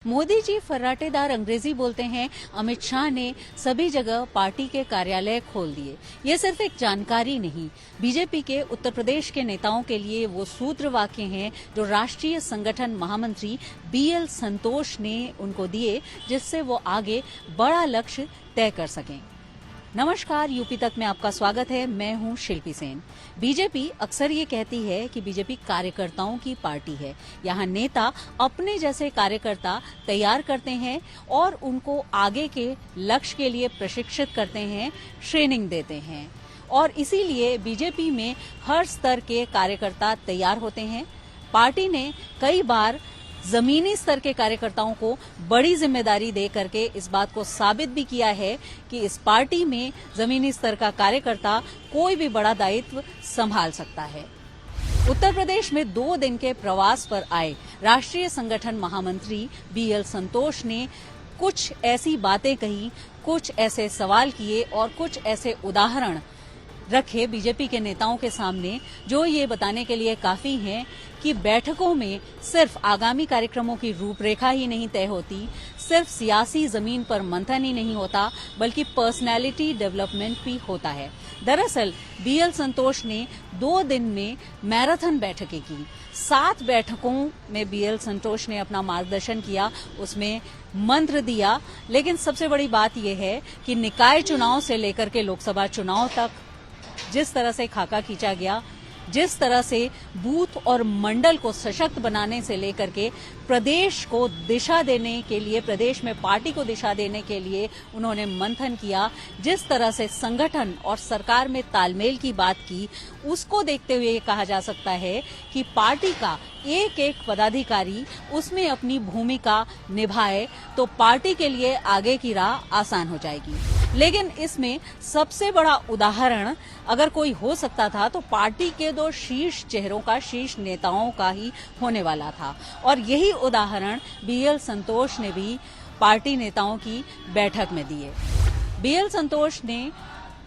मोदी जी फर्राटेदार अंग्रेजी बोलते हैं। अमित शाह ने सभी जगह पार्टी के कार्यालय खोल दिए। ये सिर्फ एक जानकारी नहीं, बीजेपी के उत्तर प्रदेश के नेताओं के लिए वो सूत्र वाक्य हैं जो राष्ट्रीय संगठन महामंत्री बीएल संतोष ने उनको दिए, जिससे वो आगे बड़ा लक्ष्य तय कर सकें। नमस्कार, यूपी तक में आपका स्वागत है। मैं हूं शिल्पी सेन। बीजेपी अक्सर ये कहती है कि बीजेपी कार्यकर्ताओं की पार्टी है। यहाँ नेता अपने जैसे कार्यकर्ता तैयार करते हैं और उनको आगे के लक्ष्य के लिए प्रशिक्षित करते हैं, ट्रेनिंग देते हैं, और इसीलिए बीजेपी में हर स्तर के कार्यकर्ता तैयार होते हैं। पार्टी ने कई बार जमीनी स्तर के कार्यकर्ताओं को बड़ी जिम्मेदारी दे करके इस बात को साबित भी किया है कि इस पार्टी में जमीनी स्तर का कार्यकर्ता कोई भी बड़ा दायित्व संभाल सकता है। उत्तर प्रदेश में 2 दिन के प्रवास पर आए राष्ट्रीय संगठन महामंत्री बीएल संतोष ने कुछ ऐसी बातें कही, कुछ ऐसे सवाल किए और कुछ ऐसे उदाहरण रखे बीजेपी के नेताओं के सामने, जो ये बताने के लिए काफी हैं कि बैठकों में सिर्फ आगामी कार्यक्रमों की रूपरेखा ही नहीं तय होती, सिर्फ सियासी जमीन पर मंथन ही नहीं होता, बल्कि पर्सनैलिटी डेवलपमेंट भी होता है। दरअसल बीएल संतोष ने 2 दिन में मैराथन बैठकें की। 7 बैठकों में बीएल संतोष ने अपना मार्गदर्शन किया, उसमें मंत्र दिया। लेकिन सबसे बड़ी बात यह है कि निकाय चुनाव से लेकर के लोकसभा चुनाव तक जिस तरह से खाका खींचा गया, जिस तरह से बूथ और मंडल को सशक्त बनाने से लेकर के प्रदेश को दिशा देने के लिए, प्रदेश में पार्टी को दिशा देने के लिए उन्होंने मंथन किया, जिस तरह से संगठन और सरकार में तालमेल की बात की, उसको देखते हुए ये कहा जा सकता है कि पार्टी का एक एक पदाधिकारी उसमें अपनी भूमिका निभाए तो पार्टी के लिए आगे की राह आसान हो जाएगी। लेकिन इसमें सबसे बड़ा उदाहरण अगर कोई हो सकता था तो पार्टी के 2 शीर्ष चेहरों का, शीर्ष नेताओं का ही होने वाला था, और यही उदाहरण बीएल संतोष ने भी पार्टी नेताओं की बैठक में दिए। बीएल संतोष ने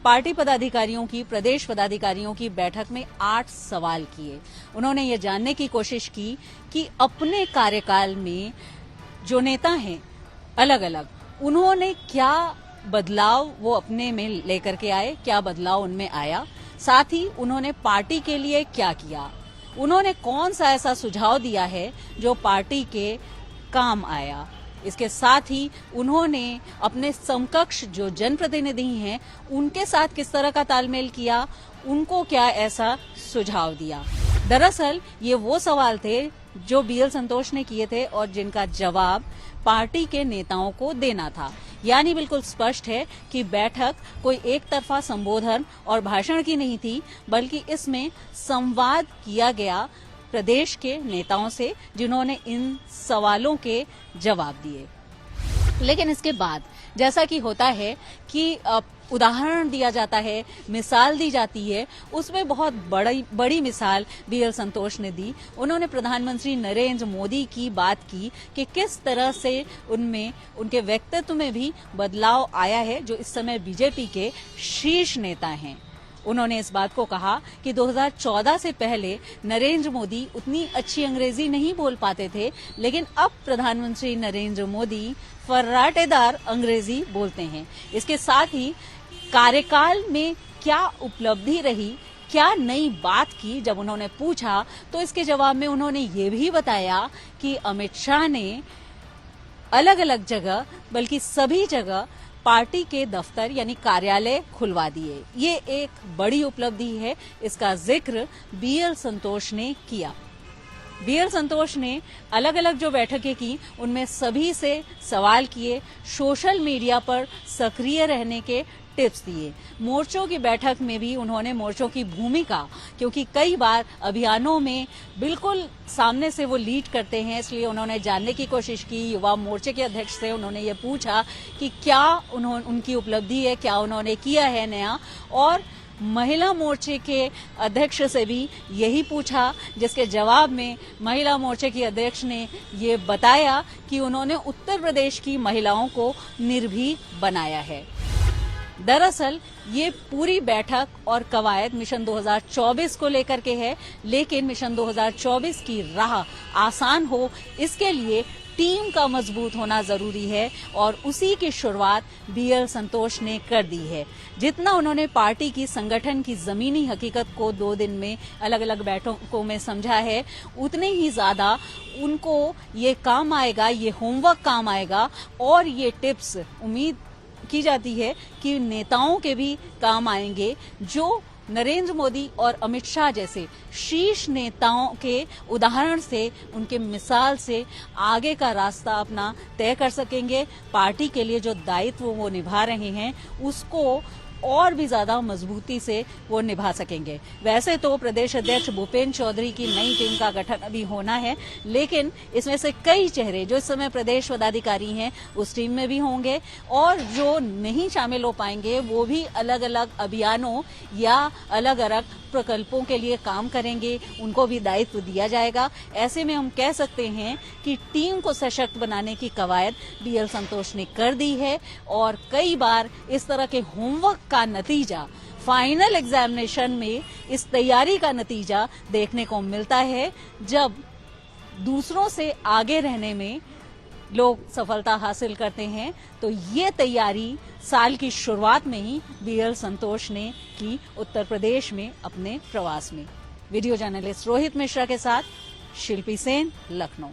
पार्टी पदाधिकारियों की, प्रदेश पदाधिकारियों की बैठक में 8 सवाल किए। उन्होंने ये जानने की कोशिश की कि अपने कार्यकाल में जो नेता हैं अलग अलग, उन्होंने क्या बदलाव वो अपने में लेकर के आए, क्या बदलाव उनमें आया, साथ ही उन्होंने पार्टी के लिए क्या किया, उन्होंने कौन सा ऐसा सुझाव दिया है जो पार्टी के काम आया। इसके साथ ही उन्होंने अपने समकक्ष जो जनप्रतिनिधि हैं उनके साथ किस तरह का तालमेल किया, उनको क्या ऐसा सुझाव दिया। दरअसल ये वो सवाल थे जो बीएल संतोष ने किए थे और जिनका जवाब पार्टी के नेताओं को देना था। यानी बिल्कुल स्पष्ट है कि बैठक कोई एक तरफा संबोधन और भाषण की नहीं थी, बल्कि इसमें संवाद किया गया प्रदेश के नेताओं से, जिन्होंने इन सवालों के जवाब दिए। लेकिन इसके बाद जैसा कि होता है कि उदाहरण दिया जाता है, मिसाल दी जाती है, उसमें बहुत बड़ी मिसाल बीएल संतोष ने दी। उन्होंने प्रधानमंत्री नरेंद्र मोदी की बात की कि किस तरह से उनमें, उनके व्यक्तित्व में भी बदलाव आया है, जो इस समय बीजेपी के शीर्ष नेता हैं। उन्होंने इस बात को कहा कि 2014 से पहले नरेंद्र मोदी उतनी अच्छी अंग्रेजी नहीं बोल पाते थे, लेकिन अब प्रधानमंत्री नरेंद्र मोदी फर्राटेदार अंग्रेजी बोलते हैं। इसके साथ ही कार्यकाल में क्या उपलब्धि रही, क्या नई बात की, जब उन्होंने पूछा तो इसके जवाब में उन्होंने ये भी बताया कि अमित शाह ने अलग अलग जगह, बल्कि सभी जगह पार्टी के दफ्तर यानी कार्यालय खुलवा दिए। ये एक बड़ी उपलब्धि है, इसका जिक्र बीएल संतोष ने किया। बीएल संतोष ने अलग अलग जो बैठकें की उनमें सभी से सवाल किए, सोशल मीडिया पर सक्रिय रहने के टिप्स दिए। मोर्चों की बैठक में भी उन्होंने मोर्चों की भूमिका, क्योंकि कई बार अभियानों में बिल्कुल सामने से वो लीड करते हैं, इसलिए उन्होंने जानने की कोशिश की। युवा मोर्चे के अध्यक्ष से उन्होंने ये पूछा कि क्या उनकी उपलब्धि है, क्या उन्होंने किया है नया, और महिला मोर्चे के अध्यक्ष से भी यही पूछा, जिसके जवाब में महिला मोर्चे की अध्यक्ष ने ये बताया कि उन्होंने उत्तर प्रदेश की महिलाओं को निर्भीक बनाया है। दरअसल ये पूरी बैठक और कवायद मिशन 2024 को लेकर के है, लेकिन मिशन 2024 की राह आसान हो इसके लिए टीम का मजबूत होना जरूरी है और उसी की शुरुआत बीएल संतोष ने कर दी है। जितना उन्होंने पार्टी की संगठन की जमीनी हकीकत को 2 दिन में अलग अलग बैठकों में समझा है, उतने ही ज्यादा उनको ये काम आएगा, ये होमवर्क काम आएगा और ये टिप्स उम्मीद की जाती है कि नेताओं के भी काम आएंगे, जो नरेंद्र मोदी और अमित शाह जैसे शीर्ष नेताओं के उदाहरण से, उनके मिसाल से आगे का रास्ता अपना तय कर सकेंगे। पार्टी के लिए जो दायित्व वो निभा रहे हैं उसको और भी ज्यादा मजबूती से वो निभा सकेंगे। वैसे तो प्रदेश अध्यक्ष भूपेंद्र चौधरी की नई टीम का गठन अभी होना है, लेकिन इसमें से कई चेहरे जो इस समय प्रदेश पदाधिकारी हैं उस टीम में भी होंगे और जो नहीं शामिल हो पाएंगे वो भी अलग अलग अभियानों या अलग अलग प्रकल्पों के लिए काम करेंगे, उनको भी दायित्व दिया जाएगा। ऐसे में हम कह सकते हैं कि टीम को सशक्त बनाने की कवायद बीएल संतोष ने कर दी है और कई बार इस तरह के होमवर्क का नतीजा फाइनल एग्जामिनेशन में इस तैयारी का नतीजा देखने को मिलता है, जब दूसरों से आगे रहने में लोग सफलता हासिल करते हैं। तो ये तैयारी साल की शुरुआत में ही बीएल संतोष ने की उत्तर प्रदेश में अपने प्रवास में। वीडियो जर्नलिस्ट रोहित मिश्रा के साथ शिल्पी सेन, लखनऊ।